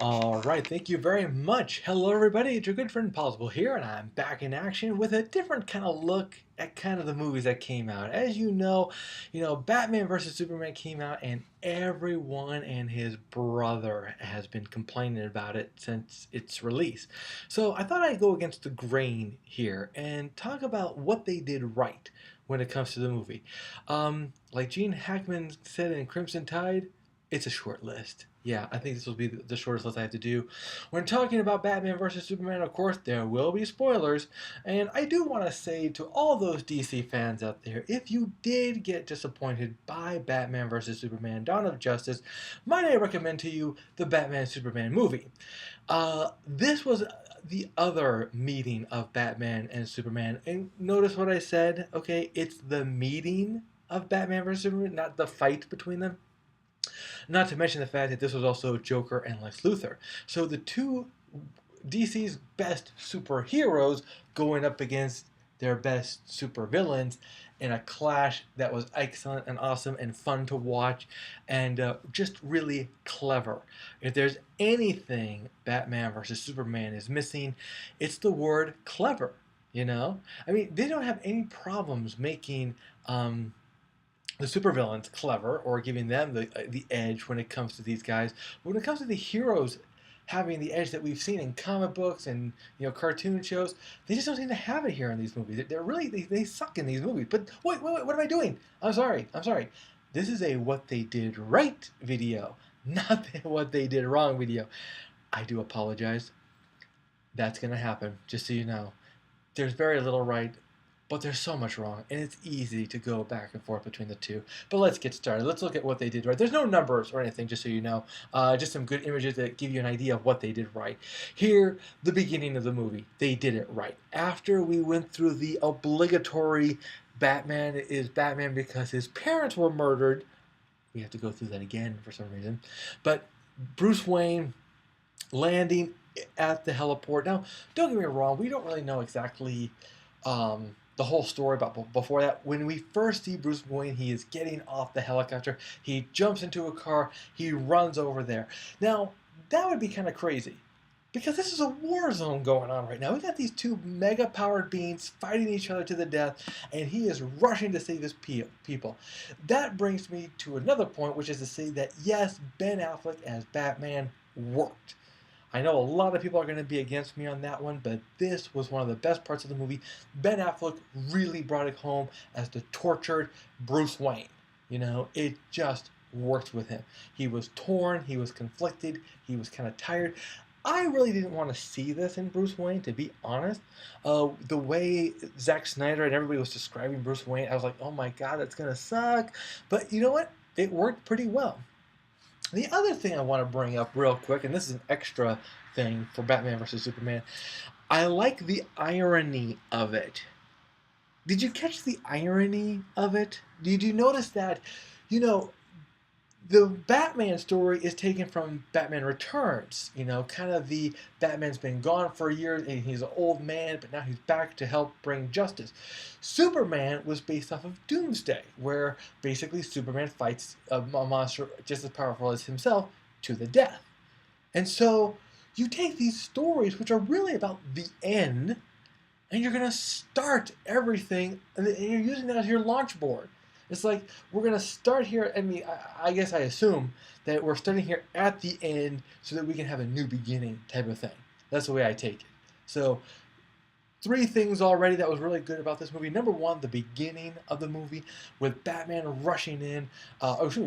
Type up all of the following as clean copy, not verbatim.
All right, thank you very much. Hello, everybody. It's your good friend Pozzible here, and I'm back in action with a different kind of look at kind of the movies that came out. As Batman versus Superman came out, and everyone and his brother has been complaining about it since its release. So I thought I'd go against the grain here and talk about what they did right when it comes to the movie. Like Gene Hackman said in Crimson Tide, it's a short list. Yeah, I think this will be the shortest list I have to do. When talking about Batman versus Superman, of course, there will be spoilers. And I do want to say to all those DC fans out there, if you did get disappointed by Batman versus Superman Dawn of Justice, might I recommend to you the Batman Superman movie. This was the other meeting of Batman and Superman. And notice what I said, okay? It's the meeting of Batman versus Superman, not the fight between them. Not to mention the fact that this was also Joker and Lex Luthor. So the two DC's best superheroes going up against their best supervillains in a clash that was excellent and awesome and fun to watch and just really clever. If there's anything Batman versus Superman is missing, it's the word clever. I mean, they don't have any problems making the supervillains clever or giving them the edge when it comes to these guys. But when it comes to the heroes having the edge that we've seen in comic books and cartoon shows, they just don't seem to have it here in these movies. They're really they suck in these movies. But wait, what am I doing? I'm sorry. This is a what they did right video, not what they did wrong video. I do apologize. That's gonna happen, just so you know. There's very little right, but there's so much wrong, and it's easy to go back and forth between the two. But let's get started. Let's look at what they did right. There's no numbers or anything, just so you know. Just some good images that give you an idea of what they did right. Here, the beginning of the movie, they did it right. After we went through the obligatory Batman is Batman because his parents were murdered, we have to go through that again for some reason. But Bruce Wayne landing at the heliport. Now, don't get me wrong, we don't really know exactly the whole story about before that. When we first see Bruce Wayne, he is getting off the helicopter. He jumps into a car. He runs over there. Now, that would be kind of crazy because this is a war zone going on right now. We got these two mega-powered beings fighting each other to the death, and he is rushing to save his people. That brings me to another point, which is to say that, yes, Ben Affleck as Batman worked. I know a lot of people are going to be against me on that one, but this was one of the best parts of the movie. Ben Affleck really brought it home as the tortured Bruce Wayne. It just worked with him. He was torn, he was conflicted, he was kind of tired. I really didn't want to see this in Bruce Wayne, to be honest. The way Zack Snyder and everybody was describing Bruce Wayne, I was like, oh my God, that's going to suck. But you know what? It worked pretty well. The other thing I want to bring up real quick, and this is an extra thing for Batman vs. Superman, I like the irony of it. Did you catch the irony of it? Did you notice that, the Batman story is taken from Batman Returns. Kind of the Batman's been gone for years and he's an old man, but now he's back to help bring justice. Superman was based off of Doomsday, where basically Superman fights a monster just as powerful as himself to the death. And so you take these stories, which are really about the end, and you're going to start everything, and you're using that as your launch board. It's like, we're going to start here. I mean, I guess I assume that we're starting here at the end so that we can have a new beginning type of thing. That's the way I take it. So, 3 things already that was really good about this movie. Number 1, the beginning of the movie with Batman rushing in.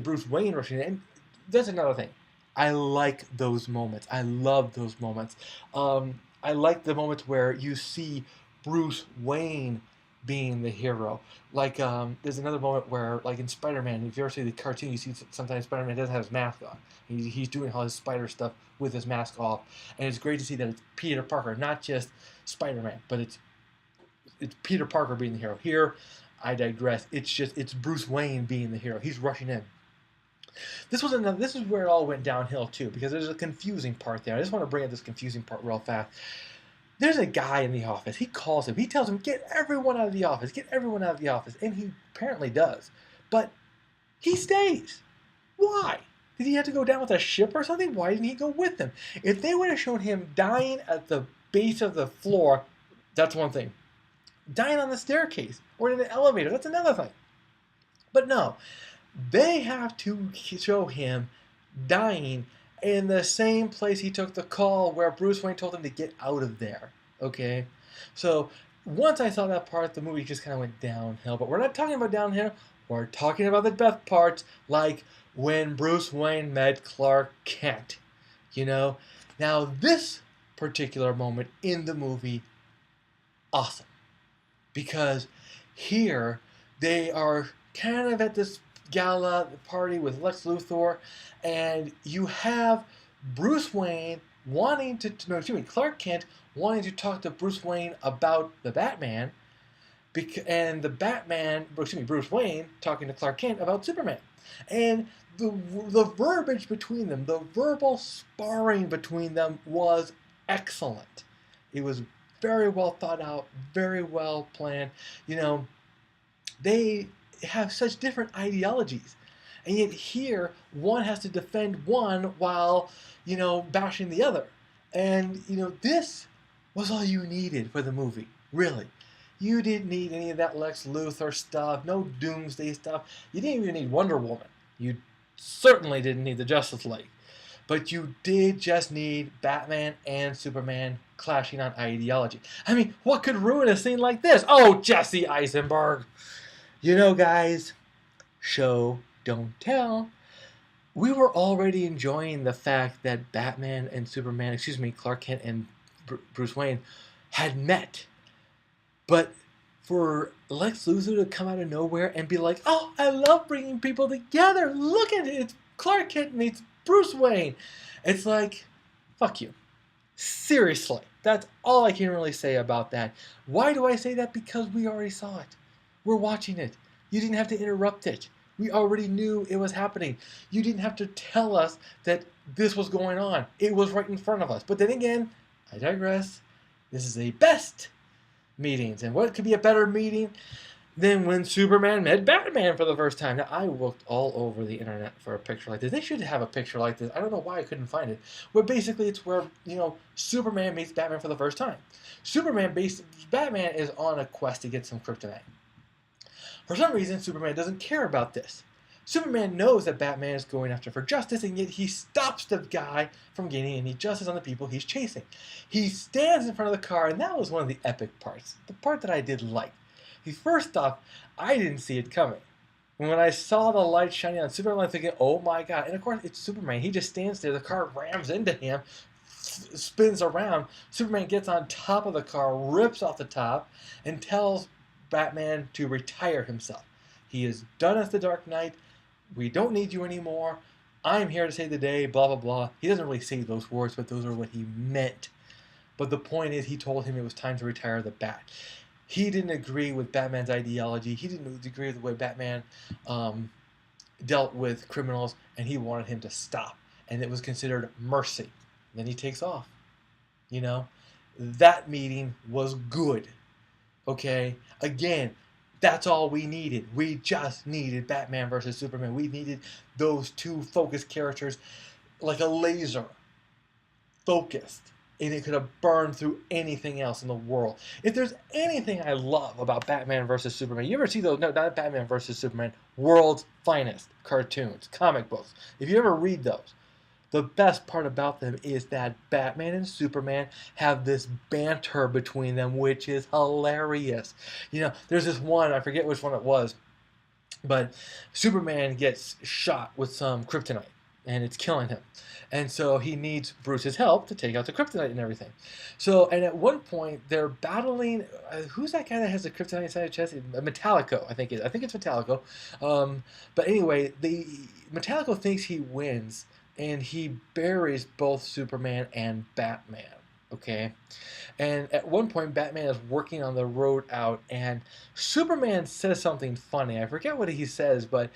Bruce Wayne rushing in. And that's another thing. I like those moments. I love those moments. I like the moments where you see Bruce Wayne being the hero. Like, there's another moment where, like in Spider-Man, if you ever see the cartoon, you see sometimes Spider-Man doesn't have his mask on. He's doing all his spider stuff with his mask off. And it's great to see that it's Peter Parker, not just Spider-Man, but it's Peter Parker being the hero. Here, I digress. It's Bruce Wayne being the hero. He's rushing in. This is where it all went downhill too, because there's a confusing part there. I just want to bring up this confusing part real fast. There's a guy in the office. He calls him. He tells him, get everyone out of the office. Get everyone out of the office. And he apparently does. But he stays. Why? Did he have to go down with a ship or something? Why didn't he go with them? If they would have shown him dying at the base of the floor, that's one thing. Dying on the staircase or in an elevator, that's another thing. But no, they have to show him dying in the same place he took the call where Bruce Wayne told him to get out of there. Okay? So once I saw that part, the movie just kind of went downhill. But we're not talking about downhill. We're talking about the best parts, like when Bruce Wayne met Clark Kent. You know? Now, this particular moment in the movie, awesome. Because here they are kind of at this gala party with Lex Luthor, and you have Bruce Wayne wanting to, no, excuse me, Clark Kent wanting to talk to Bruce Wayne about the Batman, and the Batman, excuse me, Bruce Wayne talking to Clark Kent about Superman. And the verbiage between them, the verbal sparring between them was excellent. It was very well thought out, very well planned. You know, they have such different ideologies. And yet here, one has to defend one while, you know, bashing the other. And, you know, this was all you needed for the movie, really. You didn't need any of that Lex Luthor stuff, no Doomsday stuff. You didn't even need Wonder Woman. You certainly didn't need the Justice League. But you did just need Batman and Superman clashing on ideology. I mean, what could ruin a scene like this? Oh, Jesse Eisenberg. You know, guys, show, don't tell. We were already enjoying the fact that Batman and Superman, excuse me, Clark Kent and Bruce Wayne had met. But for Lex Luthor to come out of nowhere and be like, oh, I love bringing people together. Look at it. It's Clark Kent meets Bruce Wayne. It's like, fuck you. Seriously. That's all I can really say about that. Why do I say that? Because we already saw it. We're watching it. You didn't have to interrupt it. We already knew it was happening. You didn't have to tell us that this was going on. It was right in front of us. But then again, I digress. This is a best meetings. And what could be a better meeting than when Superman met Batman for the first time? Now, I looked all over the internet for a picture like this. They should have a picture like this. I don't know why I couldn't find it. But basically, it's where, you know, Superman meets Batman for the first time. Batman is on a quest to get some kryptonite. For some reason, Superman doesn't care about this. Superman knows that Batman is going after for justice, and yet he stops the guy from getting any justice on the people he's chasing. He stands in front of the car, and that was one of the epic parts. The part that I did like. First off, I didn't see it coming. When I saw the light shining on Superman, I'm thinking, oh my god. And of course, it's Superman. He just stands there. The car rams into him, spins around. Superman gets on top of the car, rips off the top, and tells Batman to retire himself. He is done as the Dark Knight. We don't need you anymore. I'm here to save the day, blah, blah, blah. He doesn't really say those words, but those are what he meant. But the point is, he told him it was time to retire the Bat. He didn't agree with Batman's ideology. He didn't agree with the way Batman dealt with criminals, and he wanted him to stop. And it was considered mercy. Then he takes off. You know? That meeting was good. Okay? Again, that's all we needed. We just needed Batman versus Superman. We needed those two focused characters like a laser. Focused. And it could have burned through anything else in the world. If there's anything I love about Batman versus Superman, you ever see those, no, not Batman versus Superman, world's finest cartoons, comic books. If you ever read those, the best part about them is that Batman and Superman have this banter between them, which is hilarious. You know, there's this one, I forget which one it was, but Superman gets shot with some kryptonite, and it's killing him. And so he needs Bruce's help to take out the kryptonite and everything. So, and at one point, they're battling, who's that guy that has the kryptonite inside his chest? Metallico, I think it's Metallico. But anyway, Metallico thinks he wins, and he buries both Superman and Batman, okay? And at one point, Batman is working on the road out, and Superman says something funny. I forget what he says, but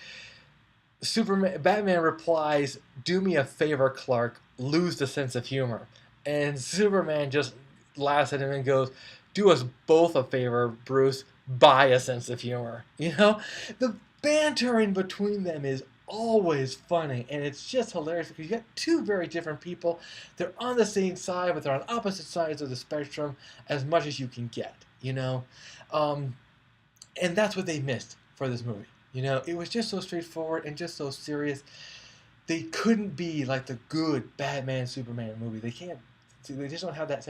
Batman replies, "Do me a favor, Clark, lose the sense of humor." And Superman just laughs at him and goes, "Do us both a favor, Bruce, buy a sense of humor." You know? The banter in between them is always funny, and it's just hilarious because you got two very different people. They're on the same side, but they're on opposite sides of the spectrum as much as you can get, you know? Um, and that's what they missed for this movie. You know, it was just so straightforward and just so serious. They couldn't be like the good Batman Superman movie. They can't. They just don't have that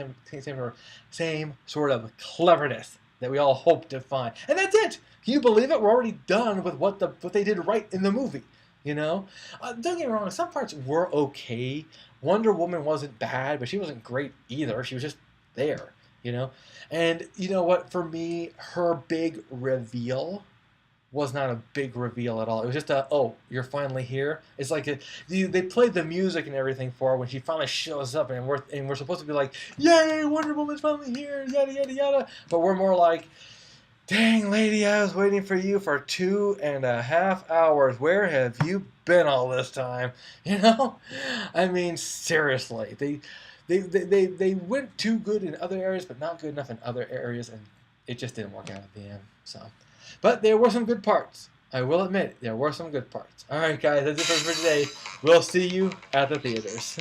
same sort of cleverness that we all hope to find. And that's it. Can you believe it? We're already done with what they did right in the movie. You know, don't get me wrong. Some parts were okay. Wonder Woman wasn't bad, but she wasn't great either. She was just there. You know, and you know what? For me, her big reveal was not a big reveal at all. It was just a, oh, you're finally here. It's like they played the music and everything for her when she finally shows up, and we're supposed to be like, yay, Wonder Woman's finally here, yada yada yada. But we're more like, dang lady, I was waiting for you for 2.5 hours. Where have you been all this time? You know, I mean seriously, they went too good in other areas, but not good enough in other areas, and it just didn't work out at the end. So. But there were some good parts. I will admit, there were some good parts. All right, guys, that's it for today. We'll see you at the theaters.